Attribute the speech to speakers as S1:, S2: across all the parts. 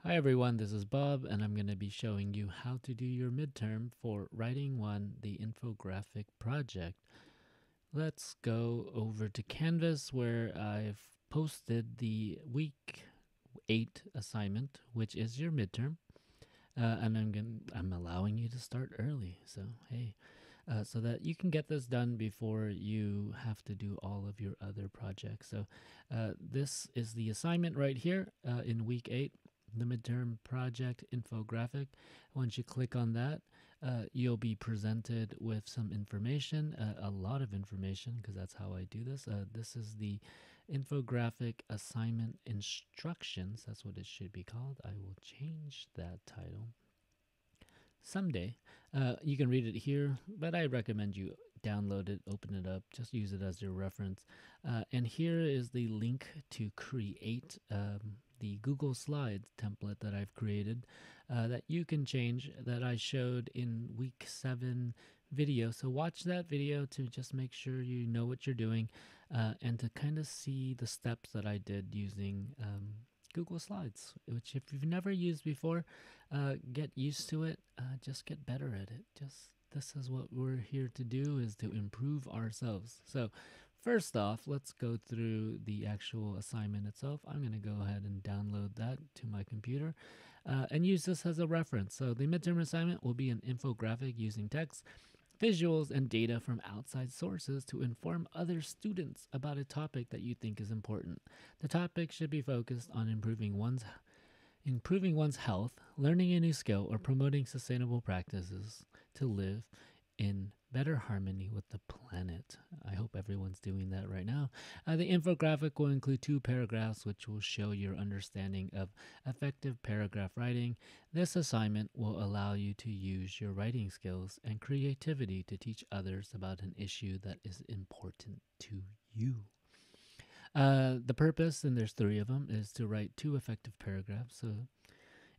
S1: Hi everyone, this is Bob, and I'm going to be showing you how to do your midterm for Writing1, the infographic project. Let's go over to Canvas where I've posted the week 8 assignment, which is your midterm. And I'm allowing you to start early, so hey, so that you can get this done before you have to do all of your other projects. So this is the assignment right here in week 8, the midterm project infographic. Once you click on that, you'll be presented with some information, a lot of information, because that's how I do this. This is the infographic assignment instructions. That's what it should be called. I will change that title someday. You can read it here, but I recommend you download it, open it up, just use it as your reference. And here is the link to create the Google Slides template that I've created that you can change, that I showed in week 7 video. So watch that video to just make sure you know what you're doing and to kind of see the steps that I did using Google Slides, which if you've never used before, get used to it. Just get better at it. Just this is what we're here to do, is to improve ourselves. So first off, let's go through the actual assignment itself. I'm going to go ahead and download that to my computer and use this as a reference. So the midterm assignment will be an infographic using text, visuals, and data from outside sources to inform other students about a topic that you think is important. The topic should be focused on improving one's health, learning a new skill, or promoting sustainable practices to live in better harmony with the planet. I hope everyone's doing that right now. The infographic will include 2 paragraphs, which will show your understanding of effective paragraph writing. This assignment will allow you to use your writing skills and creativity to teach others about an issue that is important to you. The purpose, and there's 3 of them, is to write 2 effective paragraphs. So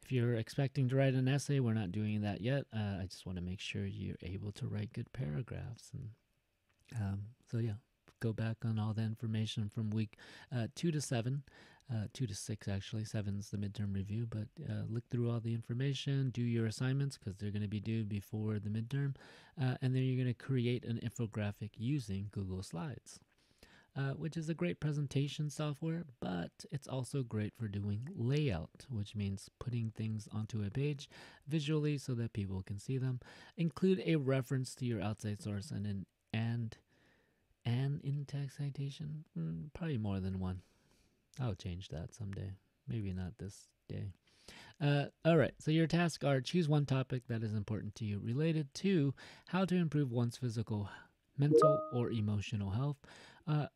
S1: if you're expecting to write an essay, we're not doing that yet. I just want to make sure you're able to write good paragraphs. And so yeah, go back on all the information from week 2 to 7. 2 to 6 actually. 7's the midterm review, but look through all the information, do your assignments because they're going to be due before the midterm, and then you're going to create an infographic using Google Slides. Which is a great presentation software, but it's also great for doing layout, which means putting things onto a page visually so that people can see them. Include a reference to your outside source and an in-text citation. Probably more than one. I'll change that someday. Maybe not this day. All right, so your tasks are: choose one topic that is important to you related to how to improve one's physical, mental, or emotional health,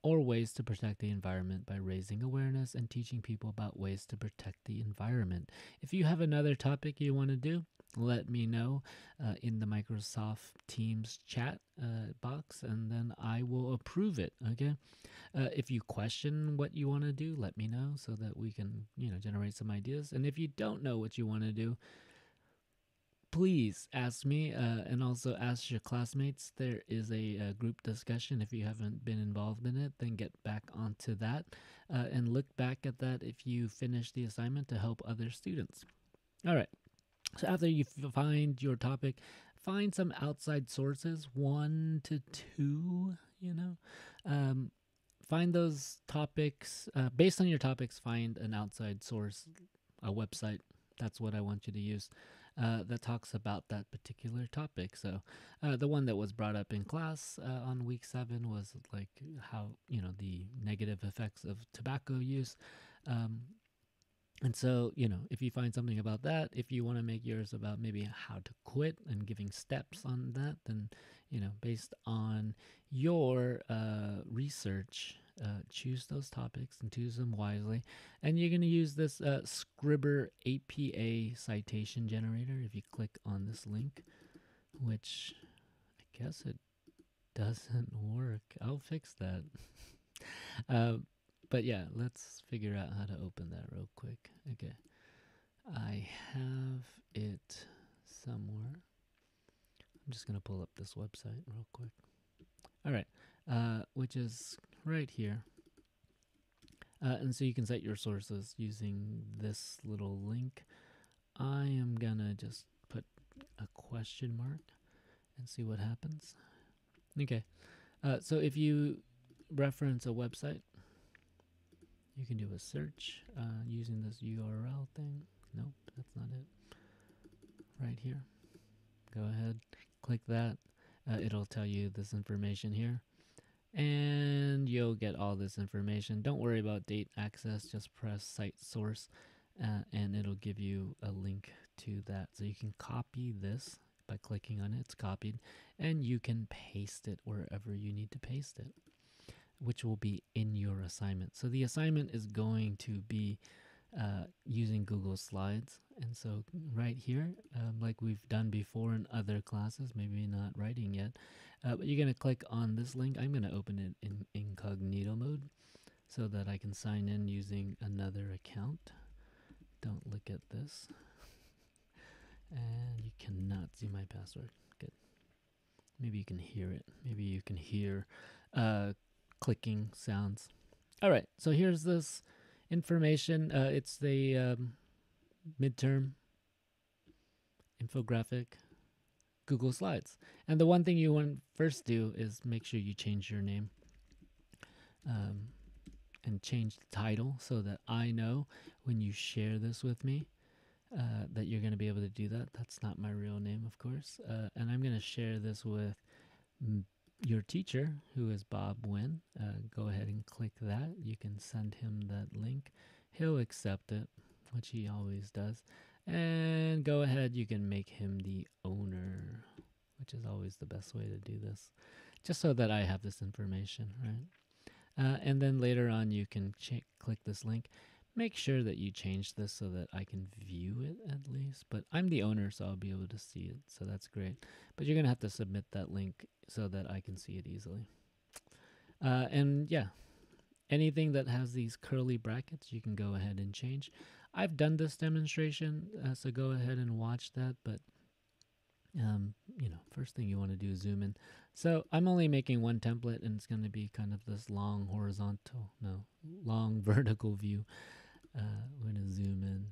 S1: or ways to protect the environment by raising awareness and teaching people about ways to protect the environment. If you have another topic you want to do, let me know in the Microsoft Teams chat box, and then I will approve it. Okay. If you question what you want to do, let me know so that we can, generate some ideas. And if you don't know what you want to do, please ask me and also ask your classmates. There is a group discussion. If you haven't been involved in it, then get back onto that and look back at that if you finish the assignment to help other students. All right. So after you find your topic, find some outside sources, 1 to 2, find those topics. Based on your topics, find an outside source, a website. That's what I want you to use. That talks about that particular topic. So the one that was brought up in class on week 7 was like how, the negative effects of tobacco use. And so, if you find something about that, if you want to make yours about maybe how to quit and giving steps on that, then, based on your research, choose those topics and choose them wisely. And you're going to use this Scribber APA citation generator. If you click on this link, which I guess it doesn't work. I'll fix that. But yeah, let's figure out how to open that real quick. Okay. I have it somewhere. I'm just going to pull up this website real quick. All right. Which is right here. And so you can cite your sources using this little link. I am gonna just put a question mark and see what happens. Okay, so if you reference a website, you can do a search using this URL thing. Nope, that's not it. Right here. Go ahead, click that. It'll tell you this information here. And you'll get all this information. Don't worry about date access, just press cite source and it'll give you a link to that. So you can copy this by clicking on it, it's copied, and you can paste it wherever you need to paste it, which will be in your assignment. So the assignment is going to be using Google Slides. And so right here, like we've done before in other classes, maybe not writing yet, but you're going to click on this link. I'm going to open it in incognito mode so that I can sign in using another account. Don't look at this. And you cannot see my password. Good. Maybe you can hear it. Maybe you can hear clicking sounds. All right, so here's this information. It's the midterm infographic Google Slides. And the one thing you want to first do is make sure you change your name and change the title so that I know when you share this with me that you're going to be able to do that. That's not my real name, of course. And I'm going to share this with your teacher, who is Bob Wynn. Go ahead and click that. You can send him that link. He'll accept it, which he always does. And go ahead, you can make him the owner, which is always the best way to do this, just so that I have this information, right? And then later on, you can click this link. Make sure that you change this so that I can view it at least. But I'm the owner, so I'll be able to see it. So that's great. But you're going to have to submit that link so that I can see it easily. And yeah, anything that has these curly brackets, you can go ahead and change. I've done this demonstration, so go ahead and watch that. But, first thing you want to do is zoom in. So I'm only making one template, and it's going to be kind of this long vertical view. We're going to zoom in.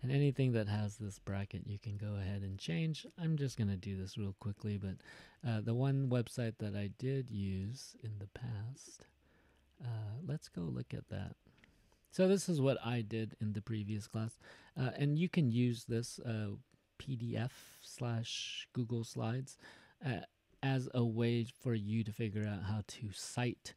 S1: And anything that has this bracket, you can go ahead and change. I'm just going to do this real quickly, but the one website that I did use in the past, let's go look at that. So this is what I did in the previous class. And you can use this PDF/Google Slides as a way for you to figure out how to cite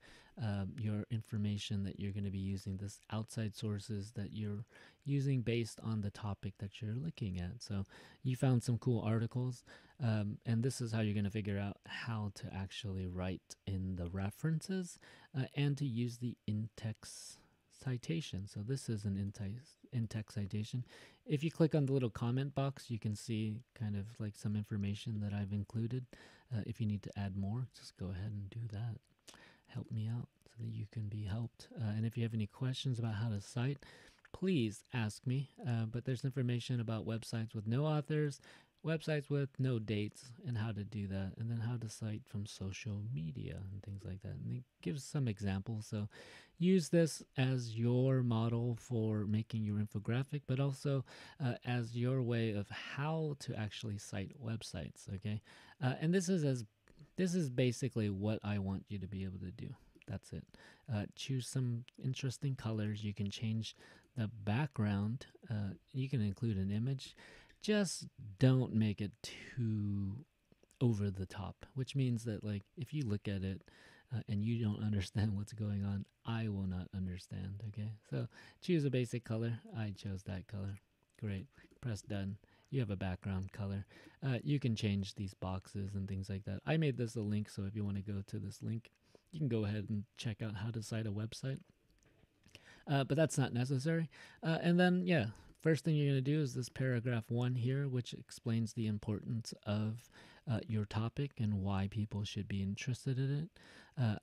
S1: your information that you're going to be using, this outside sources that you're using based on the topic that you're looking at. So you found some cool articles, and this is how you're going to figure out how to actually write in the references and to use the in-text citation. So this is an in-text citation. If you click on the little comment box, you can see kind of like some information that I've included. If you need to add more, just go ahead and do that. Help me out so that you can be helped. And if you have any questions about how to cite, please ask me. But there's information about websites with no authors, websites with no dates, and how to do that, and then how to cite from social media and things like that. And it gives some examples. So use this as your model for making your infographic, but also as your way of how to actually cite websites. Okay, and this is basically what I want you to be able to do. That's it. Choose some interesting colors. You can change the background. You can include an image. Just don't make it too over the top, which means that, like, if you look at it and you don't understand what's going on, I will not understand. Okay, so choose a basic color. I chose that color. Great. Press done. You have a background color. You can change these boxes and things like that. I made this a link, so if you want to go to this link, you can go ahead and check out how to cite a website. But that's not necessary. And then, yeah, first thing you're going to do is this paragraph 1 here, which explains the importance of your topic and why people should be interested in it.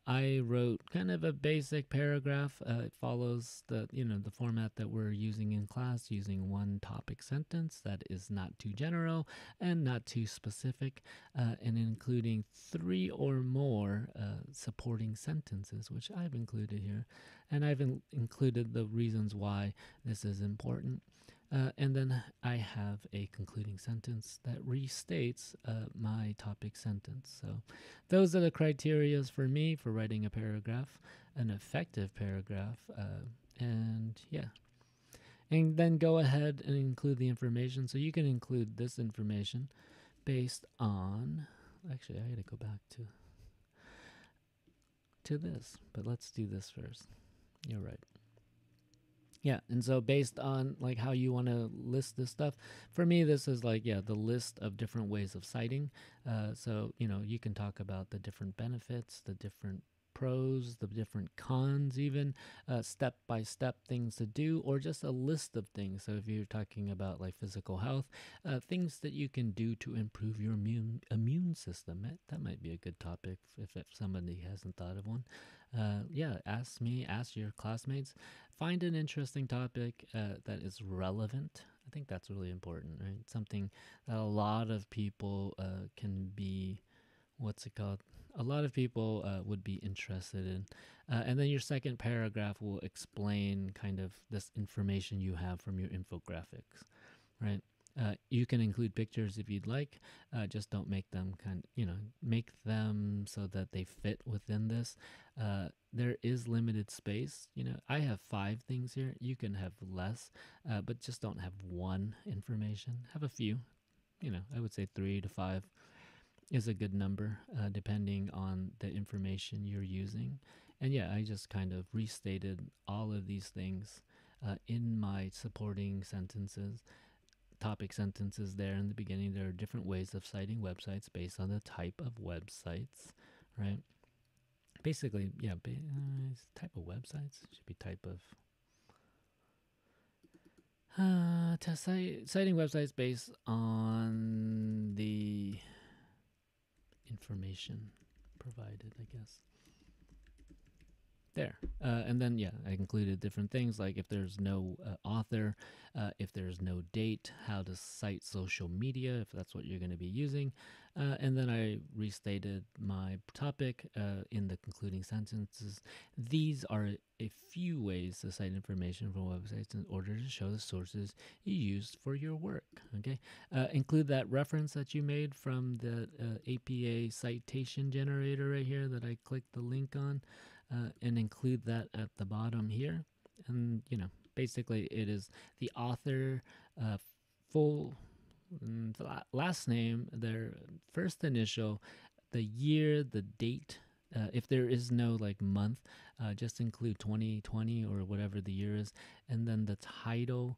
S1: I wrote kind of a basic paragraph. It follows the format that we're using in class, using one topic sentence that is not too general and not too specific, and including 3 or more supporting sentences, which I've included here. And I've included the reasons why this is important. And then I have a concluding sentence that restates my topic sentence. So those are the criterias for me for writing a paragraph, an effective paragraph. And yeah. And then go ahead and include the information. So you can include this information based on, actually I gotta go back to this, but let's do this first. You're right. Yeah, and so based on like how you want to list this stuff, for me this is like the list of different ways of citing. So you can talk about the different benefits, the different pros, the different cons, even step by step things to do, or just a list of things. So if you're talking about like physical health, things that you can do to improve your immune system, that might be a good topic if somebody hasn't thought of one. Ask me, ask your classmates. Find an interesting topic that is relevant. I think that's really important, right? Something that a lot of people can be, what's it called? A lot of people would be interested in. And then your second paragraph will explain kind of this information you have from your infographics, right? You can include pictures if you'd like. Just don't make them make them so that they fit within this. There is limited space. I have 5 things here. You can have less, but just don't have one information. Have a few. I would say 3 to 5 is a good number, depending on the information you're using. And I just kind of restated all of these things in my supporting sentences. Topic sentences there in the beginning. There are different ways of citing websites based on the type of websites, right? Basically, type of websites should be type of citing websites based on the information provided, I guess. There. And then, I included different things like if there's no author, if there's no date, how to cite social media, if that's what you're going to be using. And then I restated my topic in the concluding sentences. These are a few ways to cite information from websites in order to show the sources you used for your work. Okay, include that reference that you made from the APA citation generator right here that I clicked the link on. And include that at the bottom here. And, basically it is the author, full last name, their first initial, the year, the date. If there is no like month, just include 2020 or whatever the year is. And then the title.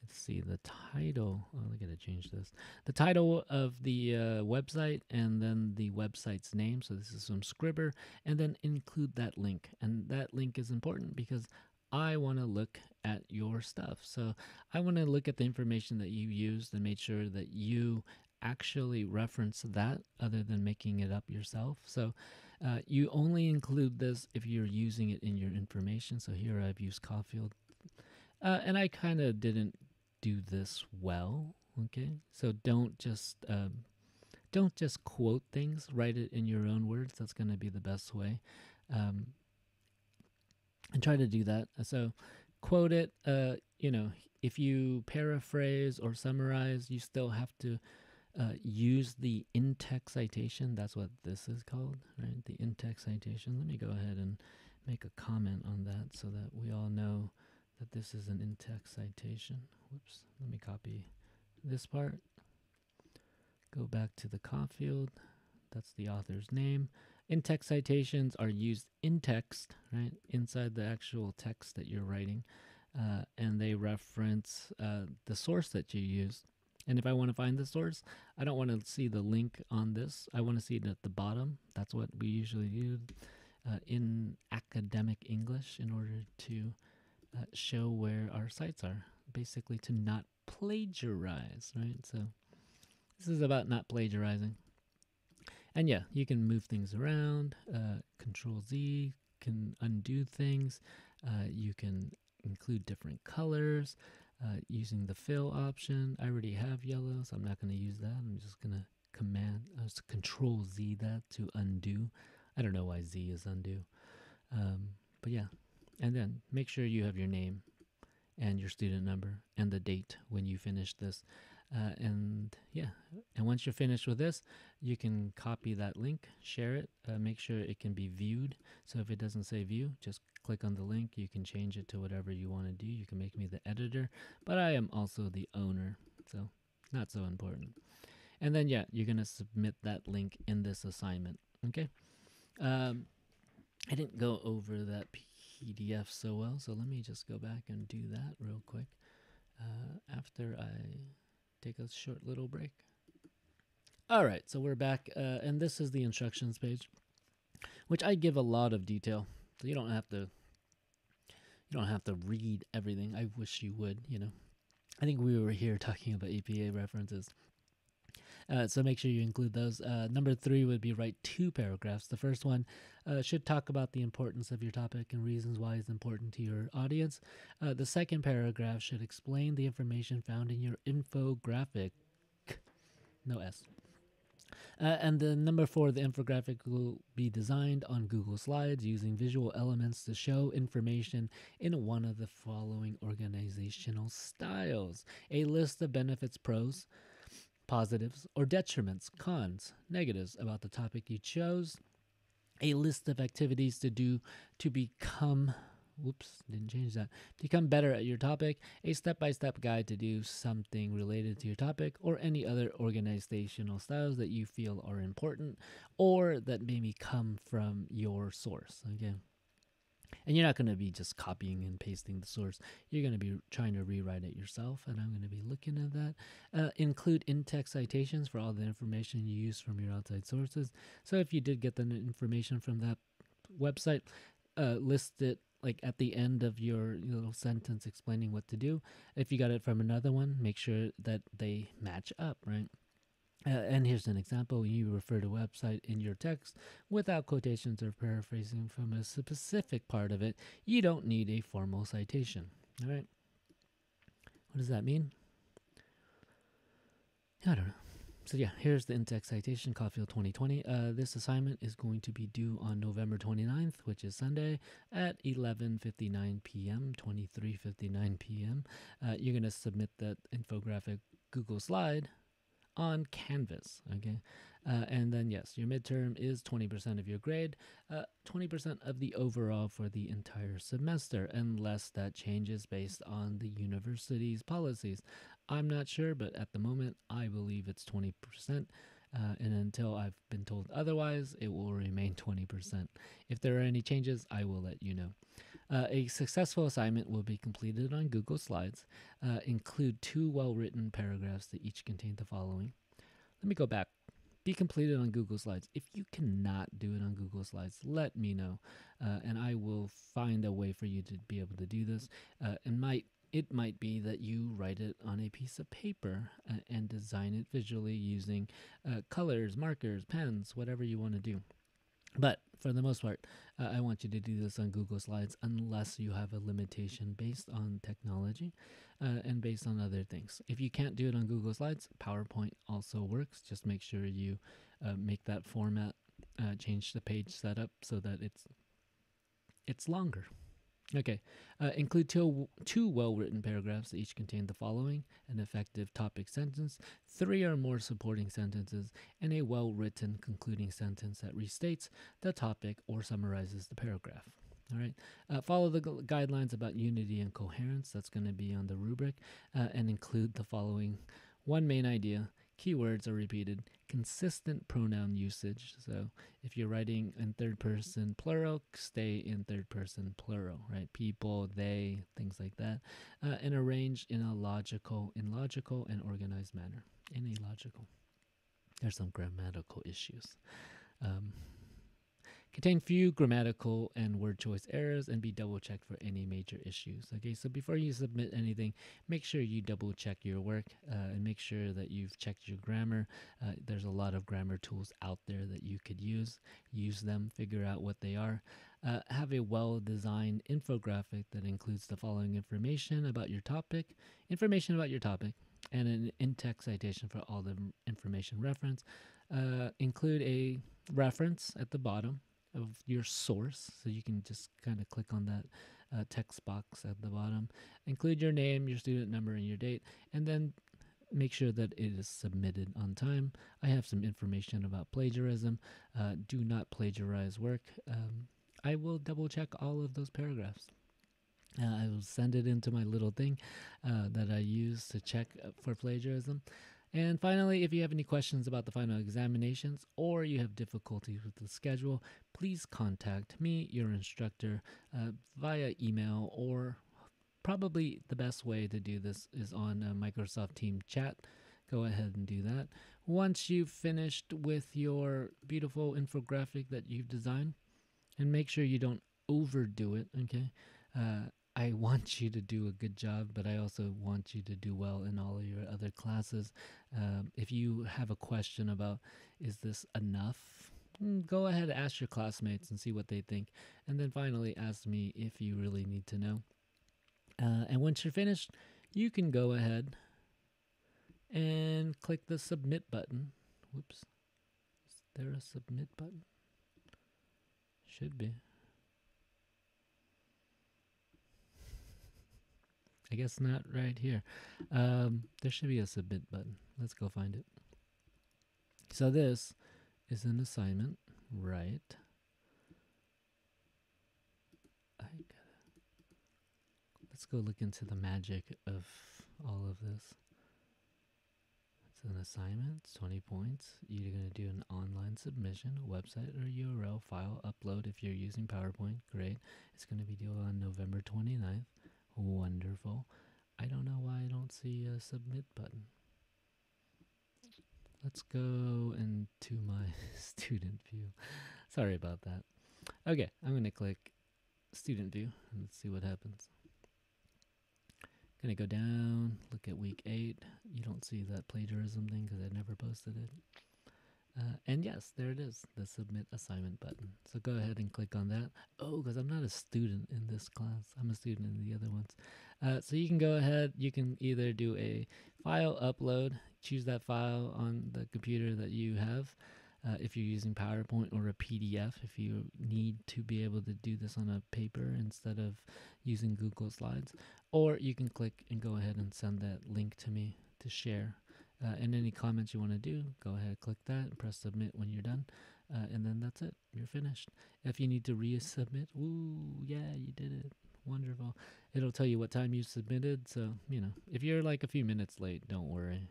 S1: Let's see, the title. Oh, I gotta change this. The title of the website and then the website's name. So this is from Scribber. And then include that link. And that link is important because I want to look at your stuff. So I want to look at the information that you used and make sure that you actually reference that other than making it up yourself. So you only include this if you're using it in your information. So here I've used Caulfield. And I kind of didn't do this well, okay? So don't just quote things. Write it in your own words. That's going to be the best way. And try to do that. So quote it. If you paraphrase or summarize, you still have to use the in-text citation. That's what this is called, right? The in-text citation. Let me go ahead and make a comment on that so that we all know that this is an in-text citation. Whoops, let me copy this part. Go back to the Caulfield. That's the author's name. In-text citations are used in text, right, inside the actual text that you're writing, and they reference the source that you use. And if I want to find the source, I don't want to see the link on this. I want to see it at the bottom. That's what we usually do in academic English in order to show where our sites are, basically to not plagiarize, right? So This is about not plagiarizing. And yeah, you can move things around. Control Z can undo things. You can include different colors using the fill option. I already have yellow, so I'm not going to use that. I'm just going to Control Z that to undo. I don't know why Z is undo. But yeah, and then make sure you have your name and your student number and the date when you finish this. And yeah, and once you're finished with this, you can copy that link, share it, make sure it can be viewed. So if it doesn't say view, just click on the link. You can change it to whatever you want to do. You can make me the editor, but I am also the owner, so not so important. And then yeah, you're gonna submit that link in this assignment. Okay. I didn't go over that PDF so well, so let me just go back and do that real quick after I take a short little break. All right, so we're back, and this is the instructions page, which I give a lot of detail, so you don't have to read everything. I wish you would. I think we were here talking about APA references. So make sure you include those. Number 3 would be write 2 paragraphs. The first one should talk about the importance of your topic and reasons why it's important to your audience. The second paragraph should explain the information found in your infographic. No S. And then number 4, the infographic will be designed on Google Slides using visual elements to show information in one of the following organizational styles: a list of benefits, pros, positives, or detriments, cons, negatives about the topic you chose, a list of activities to do to become become better at your topic, a step-by-step guide to do something related to your topic, or any other organizational styles that you feel are important or that maybe come from your source. Okay. And you're not going to be just copying and pasting the source. You're going to be trying to rewrite it yourself, and I'm going to be looking at that. Include in-text citations for all the information you use from your outside sources. So if you did get the information from that website, list it like at the end of your little sentence explaining what to do. If you got it from another one, make sure that they match up, right? And here's an example. When you refer to a website in your text without quotations or paraphrasing from a specific part of it, you don't need a formal citation. All right? What does that mean? I don't know. So yeah, here's the in-text citation, Caulfield 2020. This assignment is going to be due on November 29th, which is Sunday, at 11:59 p.m., 23:59 p.m. You're going to submit that infographic Google slide on Canvas, okay? And then, yes, your midterm is 20% of your grade, 20% of the overall for the entire semester, unless that changes based on the university's policies. I'm not sure, but at the moment, I believe it's 20%. And until I've been told otherwise, it will remain 20%. If there are any changes, I will let you know. A successful assignment will be completed on Google Slides. Include 2 well-written paragraphs that each contain the following. Let me go back. Be completed on Google Slides. If you cannot do it on Google Slides, let me know, and I will find a way for you to be able to do this. It might be that you write it on a piece of paper and design it visually using colors, markers, pens, whatever you want to do. But for the most part, I want you to do this on Google Slides unless you have a limitation based on technology and based on other things. If you can't do it on Google Slides, PowerPoint also works. Just make sure you make that format, change the page setup so that it's longer. Okay, include two well-written paragraphs that each contain the following: an effective topic sentence, 3 or more supporting sentences, and a well-written concluding sentence that restates the topic or summarizes the paragraph. All right, follow the guidelines about unity and coherence. That's going to be on the rubric, and include the following: 1 main idea, keywords are repeated, consistent pronoun usage. So if you're writing in third person plural, stay in third person plural, right? People, they, things like that. And arranged in logical and organized manner. In a logical. There's some grammatical issues. contain few grammatical and word choice errors and be double checked for any major issues. Okay, so before you submit anything, make sure you double check your work and make sure that you've checked your grammar. There's a lot of grammar tools out there that you could use. Use them, figure out what they are. Have a well-designed infographic that includes the following information about your topic, and an in-text citation for all the information reference. Include a reference at the bottom of your source, so you can just kind of click on that text box at the bottom. Include your name, your student number, and your date, and then make sure that it is submitted on time. I have some information about plagiarism. Do not plagiarize work. I will double check all of those paragraphs. I will send it into my little thing that I use to check for plagiarism. And finally, if you have any questions about the final examinations or you have difficulties with the schedule, please contact me, your instructor, via email, or probably the best way to do this is on Microsoft Team chat. Go ahead and do that. Once you've finished with your beautiful infographic that you've designed, and make sure you don't overdo it, okay? I want you to do a good job, but I also want you to do well in all of your other classes. If you have a question about, is this enough? Go ahead and ask your classmates and see what they think. And then finally, ask me if you really need to know. And once you're finished, you can go ahead and click the submit button. Whoops. Is there a submit button? Should be. I guess not right here. There should be a submit button. Let's go find it. So this is an assignment, right? Let's go look into the magic of all of this. It's an assignment, it's 20 points. You're going to do an online submission, a website or URL file upload if you're using PowerPoint. Great. It's going to be due on November 29th. Wonderful. I don't know why I don't see a submit button. Let's go into my student view. Sorry about that. Okay, I'm going to click student view and let's see what happens. Going to go down, look at week 8. You don't see that plagiarism thing because I never posted it. And yes, there it is, the submit assignment button. So go ahead and click on that. Oh, because I'm not a student in this class. I'm a student in the other ones. So you can go ahead. You can either do a file upload, choose that file on the computer that you have. If you're using PowerPoint, or a PDF if you need to be able to do this on a paper instead of using Google Slides. Or you can click and go ahead and send that link to me to share. And any comments you want to do, go ahead, click that, and press submit when you're done. And then that's it. You're finished. If you need to resubmit, ooh, yeah, you did it. Wonderful. It'll tell you what time you submitted. So, you know, if you're like a few minutes late, don't worry.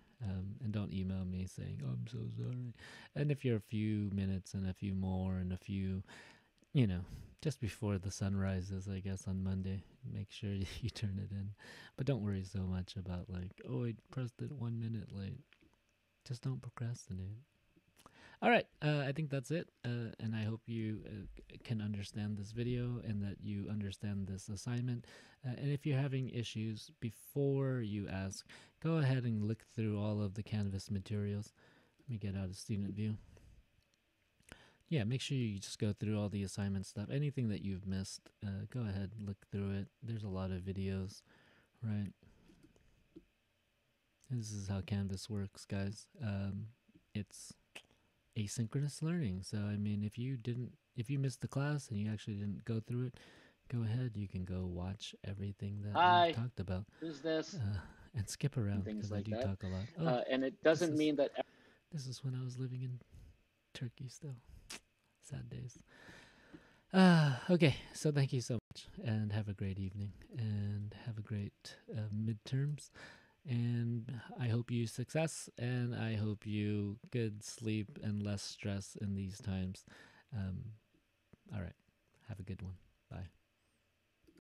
S1: And don't email me saying, oh, I'm so sorry. And if you're a few minutes and a few more and a few, you know, just before the sun rises, I guess, on Monday, make sure you turn it in. But don't worry so much about like, oh, I pressed it 1 minute late. Just don't procrastinate. All right, I think that's it. And I hope you can understand this video and that you understand this assignment. And if you're having issues, before you ask, go ahead and look through all of the Canvas materials. Let me get out of student view. Yeah, make sure you just go through all the assignment stuff. Anything that you've missed, go ahead, look through it. There's a lot of videos, right? And this is how Canvas works, guys. It's asynchronous learning. So, I mean, if you missed the class and you actually didn't go through it, go ahead. You can go watch everything that we've talked about.
S2: Who's this?
S1: And skip around because
S2: Like
S1: I do talk a lot.
S2: Oh, and it doesn't mean that.
S1: This is when I was living in Turkey still. Sad days. Okay, so thank you so much, and have a great evening, and have a great midterms, and I hope you success, and I hope you good sleep and less stress in these times. All right, have a good one. Bye.